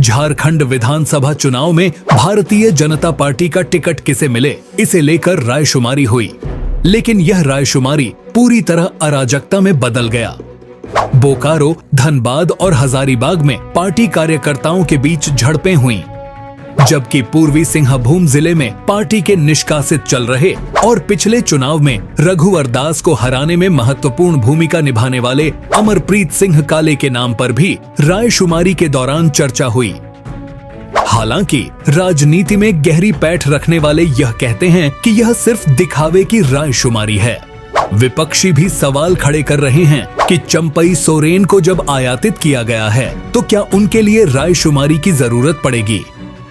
झारखंड विधानसभा चुनाव में भारतीय जनता पार्टी का टिकट किसे मिले, इसे लेकर रायशुमारी हुई। लेकिन यह रायशुमारी पूरी तरह अराजकता में बदल गया। बोकारो, धनबाद और हजारीबाग में पार्टी कार्यकर्ताओं के बीच झड़पें हुईं, जबकि पूर्वी सिंहभूम जिले में पार्टी के निष्कासित चल रहे और पिछले चुनाव में रघुवर दास को हराने में महत्वपूर्ण भूमिका निभाने वाले अमरप्रीत सिंह काले के नाम पर भी रायशुमारी के दौरान चर्चा हुई। हालांकि राजनीति में गहरी पैठ रखने वाले यह कहते हैं कि यह सिर्फ दिखावे की रायशुमारी है। विपक्षी भी सवाल खड़े कर रहे हैं कि चंपई सोरेन को जब आयातित किया गया है तो क्या उनके लिए रायशुमारी की जरूरत पड़ेगी।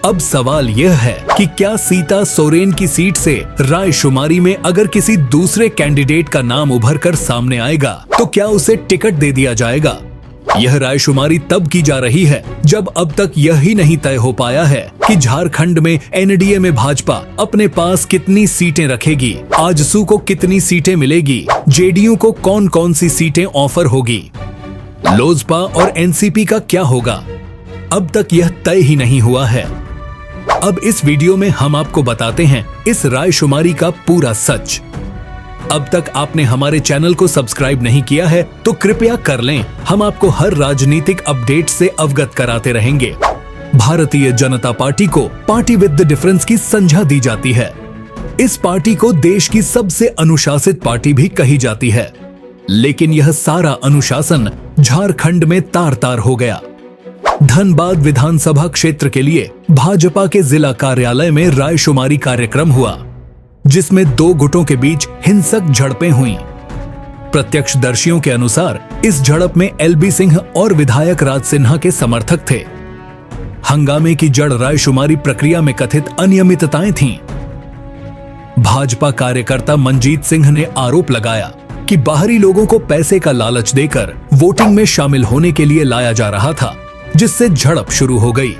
अब सवाल यह है कि क्या सीता सोरेन की सीट से रायशुमारी में अगर किसी दूसरे कैंडिडेट का नाम उभर कर सामने आएगा तो क्या उसे टिकट दे दिया जाएगा। यह रायशुमारी तब की जा रही है जब अब तक यह ही नहीं तय हो पाया है कि झारखंड में एनडीए में भाजपा अपने पास कितनी सीटें रखेगी, आजसू को कितनी सीटें मिलेगी, जेडीयू को कौन कौन सी सीटें ऑफर होगी, लोजपा और एनसीपी का क्या होगा। अब तक यह तय ही नहीं हुआ है। अब इस वीडियो में हम आपको बताते हैं इस रायशुमारी का पूरा सच। अब तक आपने हमारे चैनल को सब्सक्राइब नहीं किया है तो कृपया कर लें। हम आपको हर राजनीतिक अपडेट से अवगत कराते रहेंगे। भारतीय जनता पार्टी को पार्टी विद द डिफरेंस की संज्ञा दी जाती है। इस पार्टी को देश की सबसे अनुशासित पार्टी भी कही जाती है, लेकिन यह सारा अनुशासन झारखंड में तार तार हो गया। धनबाद विधानसभा क्षेत्र के लिए भाजपा के जिला कार्यालय में रायशुमारी कार्यक्रम हुआ, जिसमें दो गुटों के बीच हिंसक झड़पें हुईं। प्रत्यक्षदर्शियों के अनुसार इस झड़प में एलबी सिंह और विधायक राज सिन्हा के समर्थक थे। हंगामे की जड़ रायशुमारी प्रक्रिया में कथित अनियमितताएं थीं। भाजपा कार्यकर्ता मनजीत सिंह ने आरोप लगाया कि बाहरी लोगों को पैसे का लालच देकर वोटिंग में शामिल होने के लिए लाया जा रहा था, जिससे झड़प शुरू हो गई।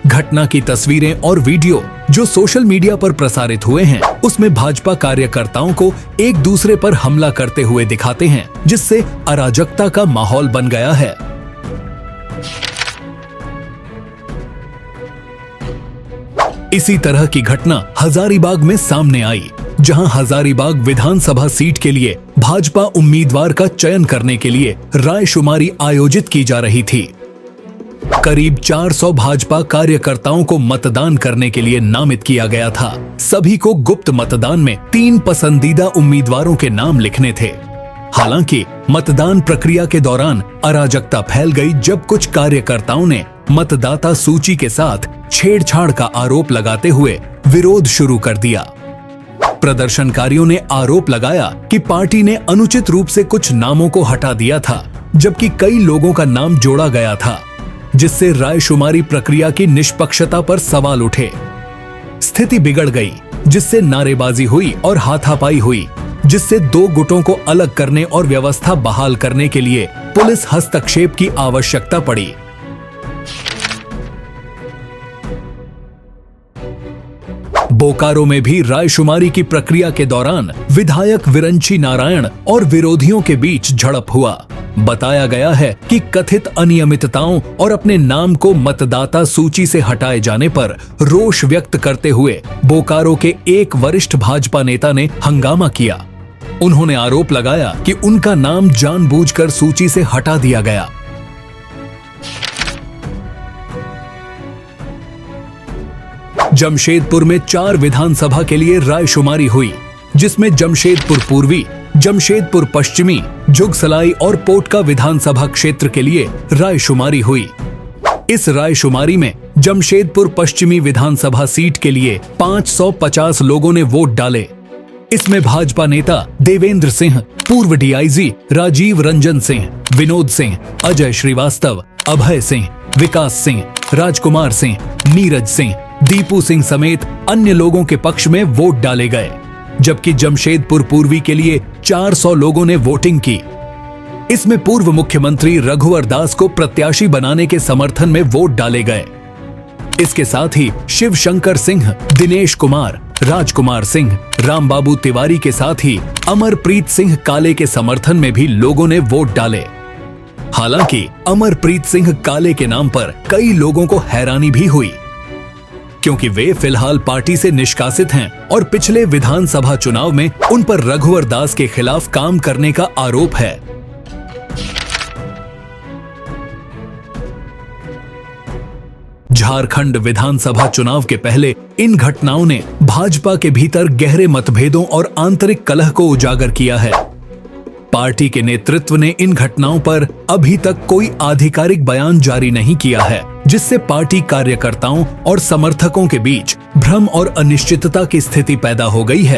घटना की तस्वीरें और वीडियो जो सोशल मीडिया पर प्रसारित हुए हैं, उसमें भाजपा कार्यकर्ताओं को एक दूसरे पर हमला करते हुए दिखाते हैं, जिससे अराजकता का माहौल बन गया है। इसी तरह की घटना हजारीबाग में सामने आई, जहां हजारीबाग विधानसभा सीट के लिए भाजपा उम्मीदवार का चयन करने के लिए रायशुमारी आयोजित की जा रही थी। करीब 400 भाजपा कार्यकर्ताओं को मतदान करने के लिए नामित किया गया था। सभी को गुप्त मतदान में 3 पसंदीदा उम्मीदवारों के नाम लिखने थे। हालांकि मतदान प्रक्रिया के दौरान अराजकता फैल गई जब कुछ कार्यकर्ताओं ने मतदाता सूची के साथ छेड़छाड़ का आरोप लगाते हुए विरोध शुरू कर दिया। प्रदर्शनकारियों ने आरोप लगाया कि पार्टी ने अनुचित रूप से कुछ नामों को हटा दिया था, जबकि कई लोगों का नाम जोड़ा गया था, जिससे रायशुमारी प्रक्रिया की निष्पक्षता पर सवाल उठे। स्थिति बिगड़ गई, जिससे नारेबाजी हुई और हाथापाई हुई, जिससे दो गुटों को अलग करने और व्यवस्था बहाल करने के लिए पुलिस हस्तक्षेप की आवश्यकता पड़ी। बोकारो में भी रायशुमारी की प्रक्रिया के दौरान विधायक विरंची नारायण और विरोधियों के बीच झड़प हुआ। बताया गया है कि कथित अनियमितताओं और अपने नाम को मतदाता सूची से हटाए जाने पर रोष व्यक्त करते हुए बोकारो के एक वरिष्ठ भाजपा नेता ने हंगामा किया। उन्होंने आरोप लगाया कि उनका नाम जानबूझकर सूची से हटा दिया गया। जमशेदपुर में 4 विधानसभा के लिए रायशुमारी हुई, जिसमें जमशेदपुर पूर्वी, जमशेदपुर पश्चिमी, जुगसलाई और पोटका विधानसभा क्षेत्र के लिए रायशुमारी हुई। इस रायशुमारी में जमशेदपुर पश्चिमी विधानसभा सीट के लिए 550 लोगों ने वोट डाले। इसमें भाजपा नेता देवेंद्र सिंह, पूर्व डीआईजी राजीव रंजन सिंह, विनोद सिंह, अजय श्रीवास्तव, अभय सिंह, विकास सिंह, राजकुमार सिंह, नीरज सिंह, दीपू सिंह समेत अन्य लोगों के पक्ष में वोट डाले गए, जबकि जमशेदपुर पूर्वी के लिए 400 लोगों ने वोटिंग की। इसमें पूर्व मुख्यमंत्री रघुवर दास को प्रत्याशी बनाने के समर्थन में वोट डाले गए। इसके साथ ही शिव शंकर सिंह, दिनेश कुमार, राजकुमार सिंह, रामबाबू तिवारी के साथ ही अमरप्रीत सिंह काले के समर्थन में भी लोगों ने वोट डाले। हालांकि अमरप्रीत सिंह काले के नाम पर कई लोगों को हैरानी भी हुई, क्योंकि वे फिलहाल पार्टी से निष्कासित हैं और पिछले विधानसभा चुनाव में उन पर रघुवर दास के खिलाफ काम करने का आरोप है। झारखंड विधानसभा चुनाव के पहले इन घटनाओं ने भाजपा के भीतर गहरे मतभेदों और आंतरिक कलह को उजागर किया है। पार्टी के नेतृत्व ने इन घटनाओं पर अभी तक कोई आधिकारिक बयान जारी नहीं किया है, जिससे पार्टी कार्यकर्ताओं और समर्थकों के बीच भ्रम और अनिश्चितता की स्थिति पैदा हो गई है।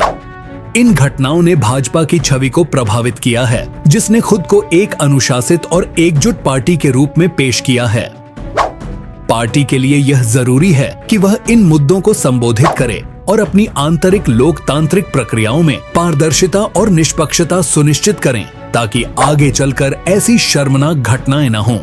इन घटनाओं ने भाजपा की छवि को प्रभावित किया है, जिसने खुद को एक अनुशासित और एकजुट पार्टी के रूप में पेश किया है। पार्टी के लिए यह जरूरी है कि वह इन मुद्दों को संबोधित करे और अपनी आंतरिक लोकतांत्रिक प्रक्रियाओं में पारदर्शिता और निष्पक्षता सुनिश्चित करें, ताकि आगे चलकर ऐसी शर्मनाक घटनाएं न हों।